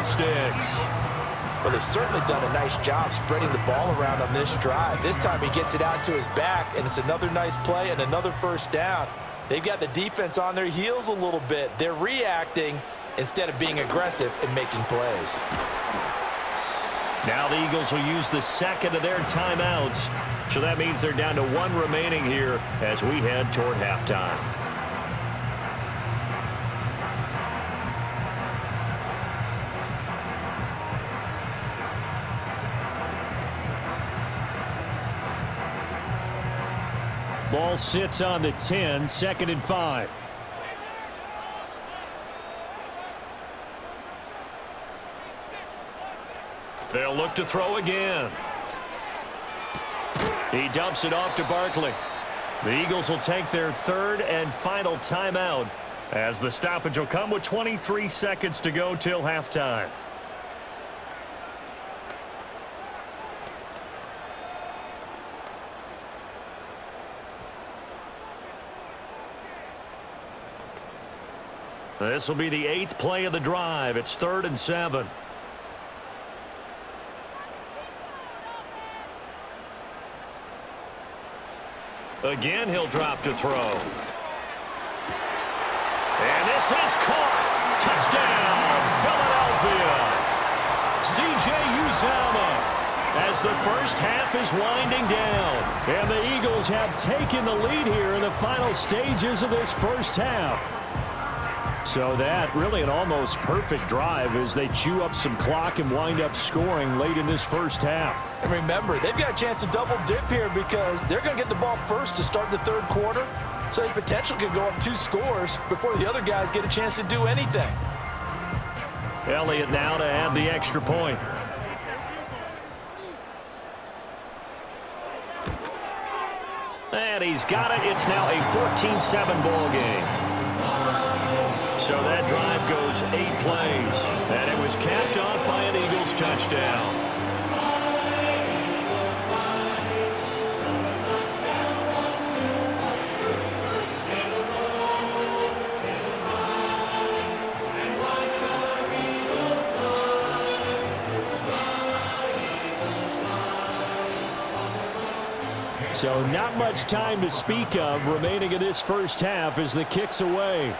sticks. Well, they've certainly done a nice job spreading the ball around on this drive. This time he gets it out to his back, and it's another nice play and another first down. They've got the defense on their heels a little bit. They're reacting instead of being aggressive and making plays. Now the Eagles will use the second of their timeouts. So that means they're down to one remaining here as we head toward halftime. Ball sits on the 10, 2nd and 5. They'll look to throw again. He dumps it off to Barkley. The Eagles will take their third and final timeout as the stoppage will come with 23 seconds to go till halftime. This will be the 8th play of the drive. It's 3rd and 7. Again, he'll drop to throw. And this is caught. Touchdown, Philadelphia. C.J. Uzomah as the first half is winding down. And the Eagles have taken the lead here in the final stages of this first half. So that really an almost perfect drive as they chew up some clock and wind up scoring late in this first half. And remember, they've got a chance to double dip here because they're going to get the ball first to start the third quarter. So they potentially could go up 2 scores before the other guys get a chance to do anything. Elliott now to add the extra point. And he's got it. It's now a 14-7 ball game. So that drive goes 8 plays, and it was capped off by an Eagles touchdown. So not much time to speak of remaining in this first half as the kick's away.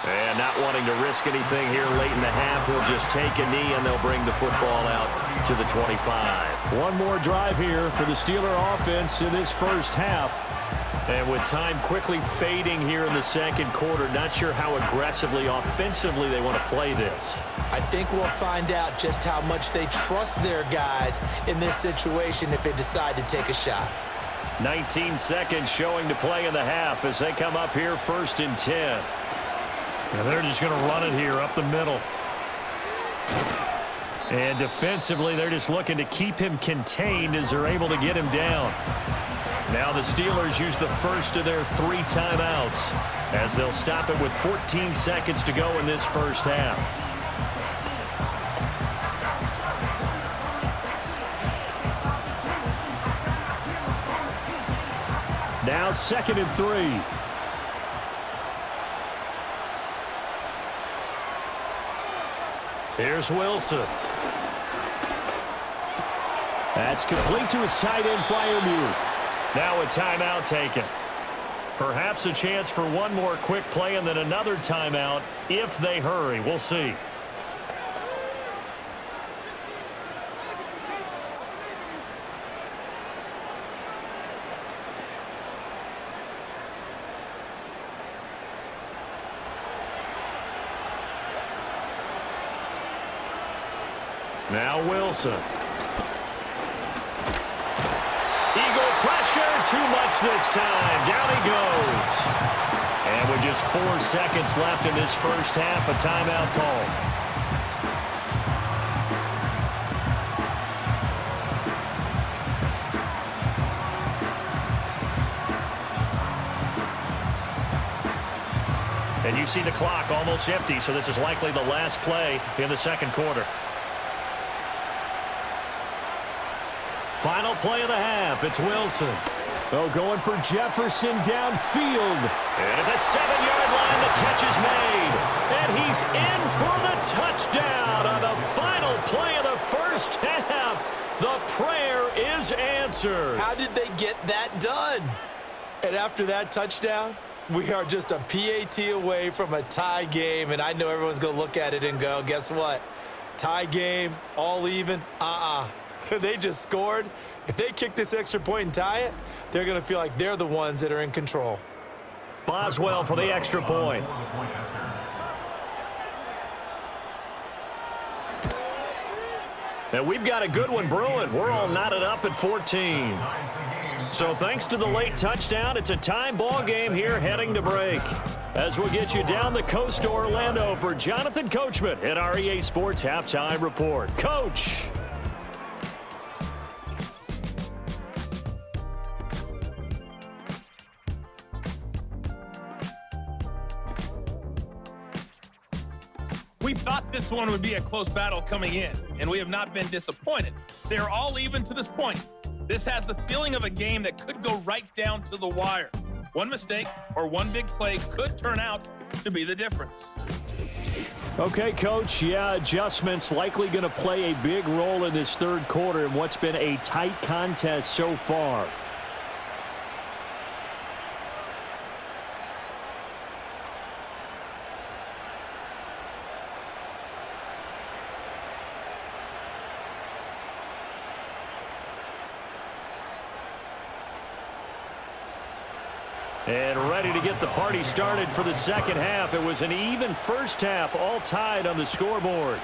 And not wanting to risk anything here late in the half, he'll just take a knee and they'll bring the football out to the 25. One more drive here for the Steeler offense in this first half. And with time quickly fading here in the second quarter, not sure how aggressively, offensively they want to play this. I think we'll find out just how much they trust their guys in this situation if they decide to take a shot. 19 seconds showing to play in the half as they come up here 1st and 10. And they're just going to run it here up the middle. And defensively, they're just looking to keep him contained as they're able to get him down. Now the Steelers use the first of their 3 timeouts as they'll stop it with 14 seconds to go in this first half. Now 2nd and 3. Here's Wilson. That's complete to his tight end flyer move. Now a timeout taken. Perhaps a chance for one more quick play and then another timeout if they hurry. We'll see. Now Wilson. Eagle pressure, too much this time. Down he goes. And with just 4 seconds left in this first half, a timeout call. And you see the clock almost empty, so this is likely the last play in the second quarter. Final play of the half. It's Wilson. Oh, going for Jefferson downfield. And at the 7-yard line, the catch is made. And he's in for the touchdown on the final play of the first half. The prayer is answered. How did they get that done? And after that touchdown, we are just a PAT away from a tie game. And I know everyone's going to look at it and go, guess what? Tie game, all even, They just scored. If they kick this extra point and tie it, they're going to feel like they're the ones that are in control. Boswell for the extra point. And we've got a good one brewing. We're all knotted up at 14. So thanks to the late touchdown, it's a time ball game here heading to break. As we'll get you down the coast to Orlando for Jonathan Coachman at our EA Sports Halftime Report. Coach. We thought this one would be a close battle coming in, and we have not been disappointed. They're all even to this point. This has the feeling of a game that could go right down to the wire. One mistake or one big play could turn out to be the difference. Okay, Coach, adjustments likely going to play a big role in this third quarter in what's been a tight contest so far. And ready to get the party started for the second half. It was an even first half, all tied on the scoreboard.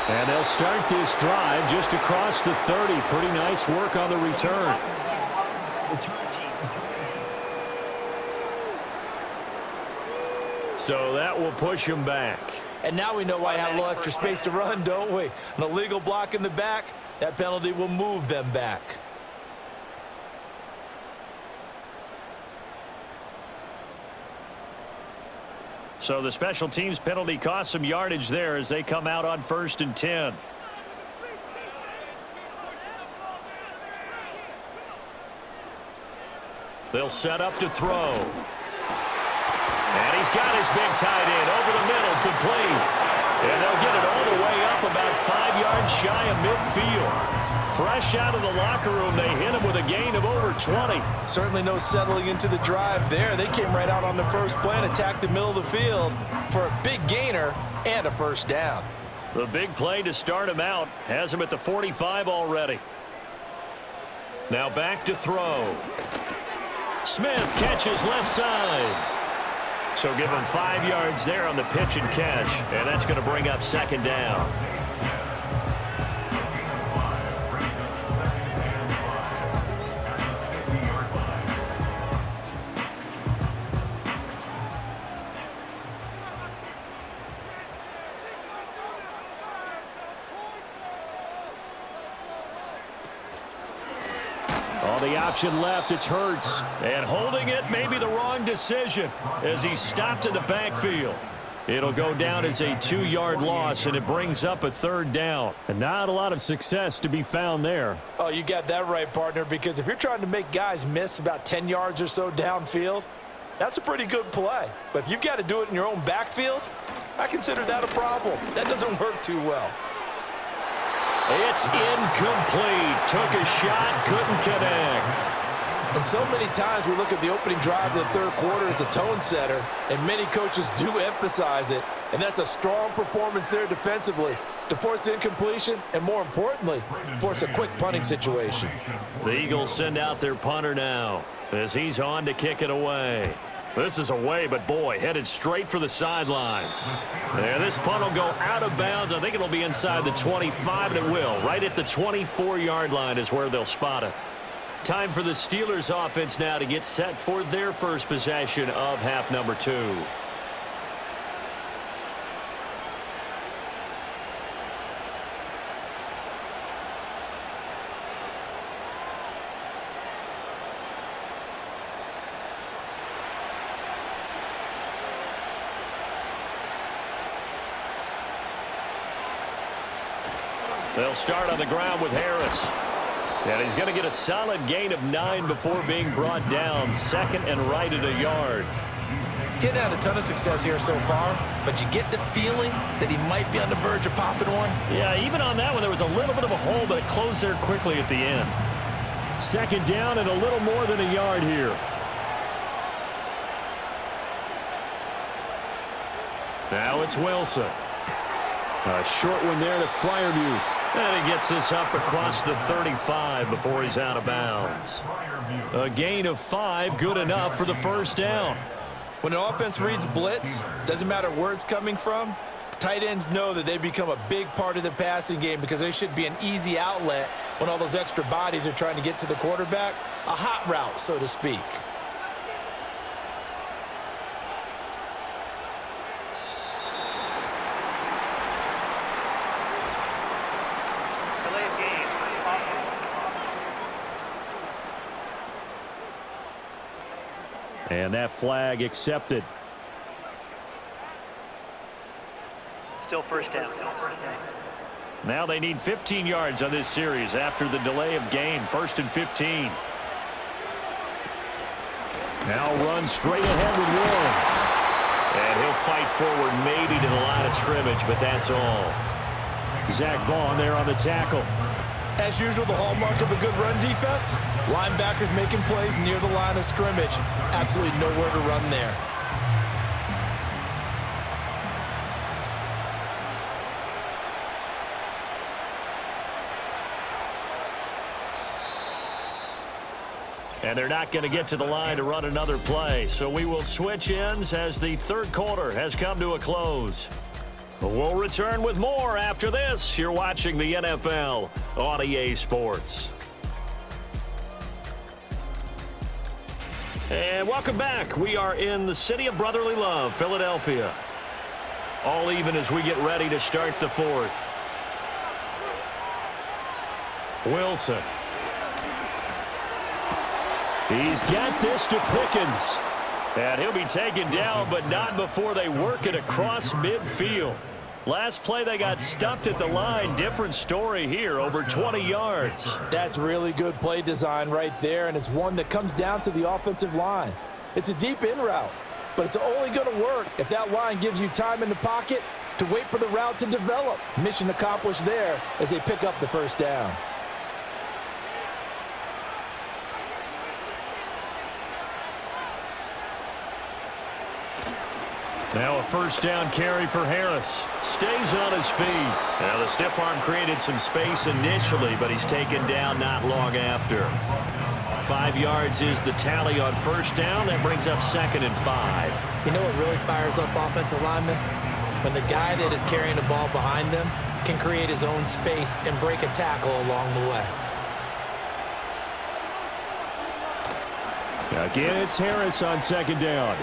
And they'll start this drive just across the 30. Pretty nice work on the return. So that will push him back. And now we know why I have a little extra space to run, don't we? An illegal block in the back, that penalty will move them back. So the special teams penalty cost some yardage there as they come out on 1st and 10. They'll set up to throw. And he's got his big tight end over the middle, complete. And they'll get it all the way up about 5 yards shy of midfield. Fresh out of the locker room, they hit him with a gain of over 20. Certainly no settling into the drive there. They came right out on the first play and attacked the middle of the field for a big gainer and a first down. The big play to start him out has him at the 45 already. Now back to throw. Smith catches left side. So give him 5 yards there on the pitch and catch, and that's going to bring up second down. The option left, it's Hurts. And holding it may be the wrong decision as he stopped in the backfield. It'll go down as a 2-yard loss, and it brings up a third down. And not a lot of success to be found there. Oh, you got that right, partner, because if you're trying to make guys miss about 10 yards or so downfield, that's a pretty good play. But if you've got to do it in your own backfield, I consider that a problem. That doesn't work too well. It's incomplete. Took a shot, couldn't connect. And so many times we look at the opening drive of the third quarter as a tone setter, and many coaches do emphasize it. And that's a strong performance there defensively to force incompletion and, more importantly, force a quick punting situation. The Eagles send out their punter now as he's on to kick it away. This is away, but boy, headed straight for the sidelines. And this punt will go out of bounds. I think it'll be inside the 25, and it will. Right at the 24-yard line is where they'll spot it. Time for the Steelers offense now to get set for their first possession of half number 2. They'll start on the ground with Harris. And he's going to get a solid gain of 9 before being brought down. Second and right at a yard. Getting had a ton of success here so far, but you get the feeling that he might be on the verge of popping one. Yeah, even on that one, there was a little bit of a hole, but it closed there quickly at the end. Second down and a little more than a yard here. Now it's Wilson. A short one there to Freiermuth. And he gets this up across the 35 before he's out of bounds. A gain of 5, good enough for the first down. When an offense reads blitz, doesn't matter where it's coming from, tight ends know that they become a big part of the passing game because they should be an easy outlet when all those extra bodies are trying to get to the quarterback. A hot route, so to speak. And that flag accepted. Still first down. Now they need 15 yards on this series after the delay of game. 1st and 15. Now run straight ahead with Warren. And he'll fight forward maybe to the line of scrimmage, but that's all. Zach Bond there on the tackle. As usual, the hallmark of a good run defense, linebackers making plays near the line of scrimmage. Absolutely nowhere to run there. And they're not going to get to the line to run another play. So we will switch ends as the third quarter has come to a close. We'll return with more after this. You're watching the NFL on EA Sports. And welcome back. We are in the city of brotherly love, Philadelphia. All even as we get ready to start the fourth. Wilson. He's got this to Pickens. And he'll be taken down, but not before they work it across midfield. Last play, they got stuffed at the line. Different story here, over 20 yards. That's really good play design right there, and it's one that comes down to the offensive line. It's a deep in route, but it's only going to work if that line gives you time in the pocket to wait for the route to develop. Mission accomplished there as they pick up the first down. Now a first down carry for Harris. Stays on his feet. Now the stiff arm created some space initially, but he's taken down not long after. 5 yards is the tally on first down. That brings up 2nd and 5. You know what really fires up offensive linemen? When the guy that is carrying the ball behind them can create his own space and break a tackle along the way. Again, it's Harris on 2nd down.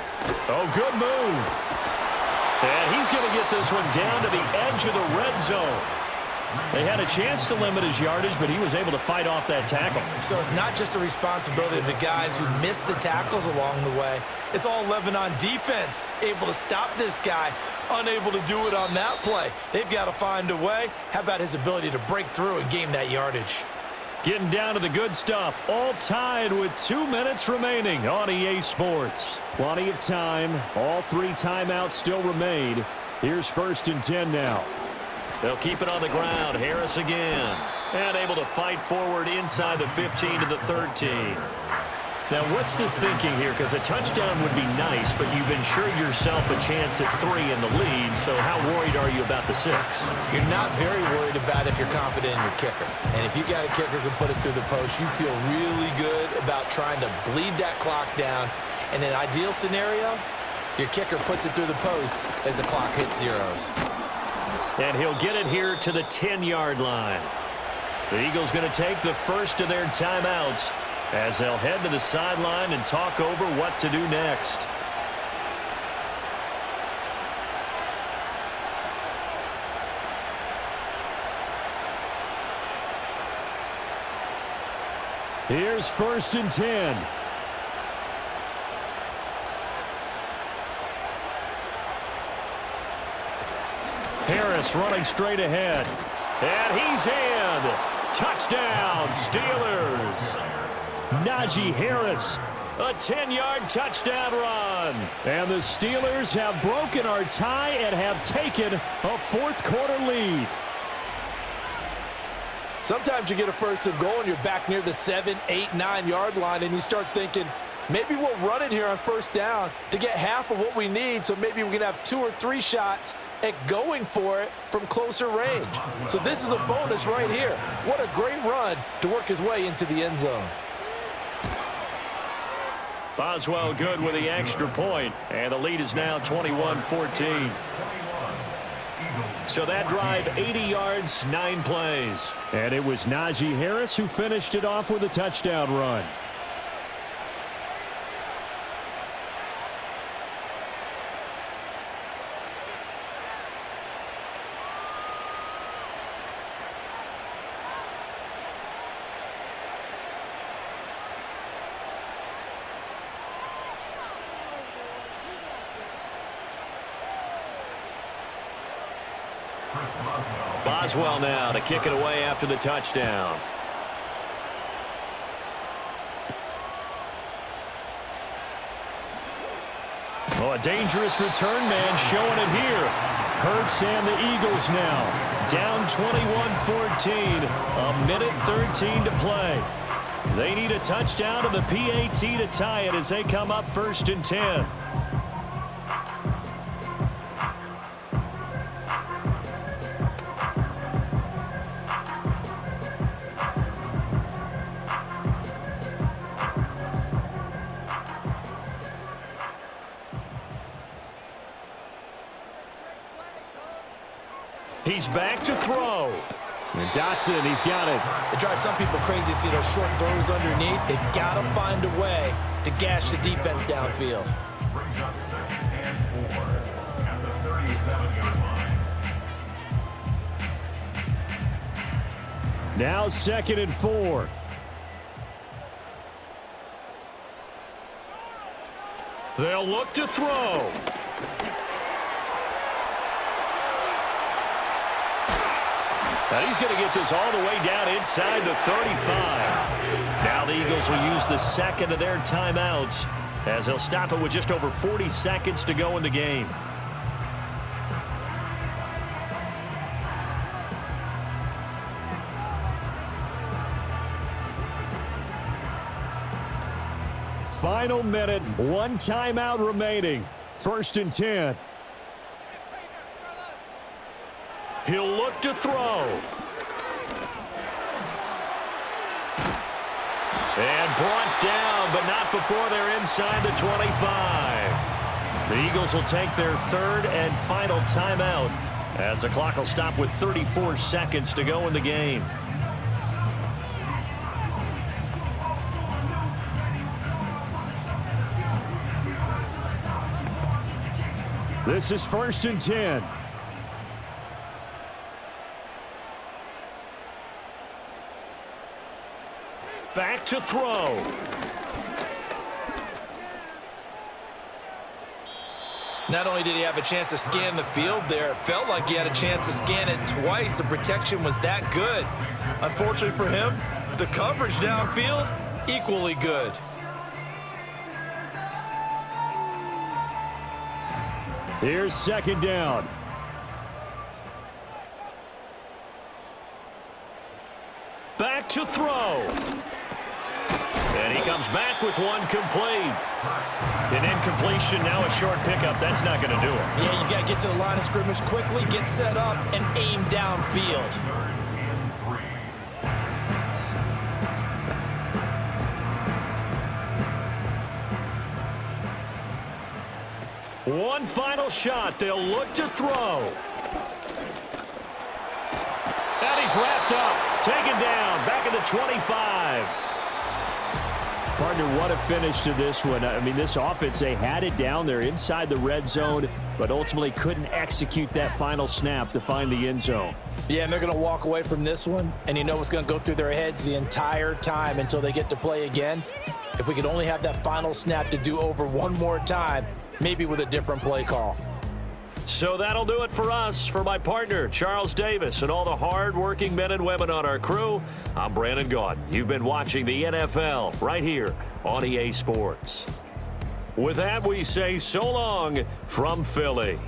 Oh, good move. And he's going to get this one down to the edge of the red zone. They had a chance to limit his yardage, but he was able to fight off that tackle. So it's not just the responsibility of the guys who missed the tackles along the way. It's all 11 on defense, able to stop this guy, unable to do it on that play. They've got to find a way. How about his ability to break through and gain that yardage? Getting down to the good stuff. All tied with 2 minutes remaining on EA Sports. Plenty of time. All 3 timeouts still remain. Here's 1st and 10 now. They'll keep it on the ground. Harris again. And able to fight forward inside the 15 to the 13. Now, what's the thinking here? Because a touchdown would be nice, but you've ensured yourself a chance at 3 in the lead. So how worried are you about the 6? You're not very worried about if you're confident in your kicker. And if you got a kicker who can put it through the post, you feel really good about trying to bleed that clock down. In an ideal scenario, your kicker puts it through the post as the clock hits zeros. And he'll get it here to the 10-yard line. The Eagles going to take the first of their timeouts as they'll head to the sideline and talk over what to do next. Here's 1st and 10. Harris running straight ahead. And he's in. Touchdown, Steelers. Najee Harris, a 10-yard touchdown run. And the Steelers have broken our tie and have taken a fourth-quarter lead. Sometimes you get a first and goal and you're back near the 7, 8, 9-yard line, and you start thinking, maybe we'll run it here on first down to get half of what we need, so maybe we can have 2 or 3 shots at going for it from closer range. So this is a bonus right here. What a great run to work his way into the end zone. Boswell good with the extra point, and the lead is now 21-14. So that drive, 80 yards, 9 plays. And it was Najee Harris who finished it off with a touchdown run. Boswell now to kick it away after the touchdown. Oh, a dangerous return man showing it here. Hurts and the Eagles now down 21-14. A minute 13 to play. They need a touchdown and the PAT to tie it as they come up 1st and 10. He's back to throw. And Dotson, he's got it. It drives some people crazy to see those short throws underneath. They've got to find a way to gash the defense downfield. Now 2nd and 4. They'll look to throw. And he's going to get this all the way down inside the 35. Now the Eagles will use the 2nd of their timeouts as they'll stop it with just over 40 seconds to go in the game. Final minute, 1 timeout remaining. 1st and 10. He'll look to throw. And brought down, but not before they're inside the 25. The Eagles will take their 3rd and final timeout as the clock will stop with 34 seconds to go in the game. This is 1st and 10. Back to throw. Not only did he have a chance to scan the field there, it felt like he had a chance to scan it twice. The protection was that good. Unfortunately for him, the coverage downfield, equally good. Here's 2nd down. Back to throw. And he comes back with one complete. An incompletion, now a short pickup. That's not going to do it. Yeah, you've got to get to the line of scrimmage quickly, get set up, and aim downfield. One final shot. They'll look to throw. And he's wrapped up. Taken down. Back at the 25. Partner, what a finish to this one. I mean, this offense, they had it down there inside the red zone, but ultimately couldn't execute that final snap to find the end zone. Yeah, and they're going to walk away from this one, and you know what's going to go through their heads the entire time until they get to play again. If we could only have that final snap to do over one more time, maybe with a different play call. So that'll do it for us. For my partner, Charles Davis, and all the hard-working men and women on our crew, I'm Brandon Gaudin. You've been watching the NFL right here on EA Sports. With that, we say so long from Philly.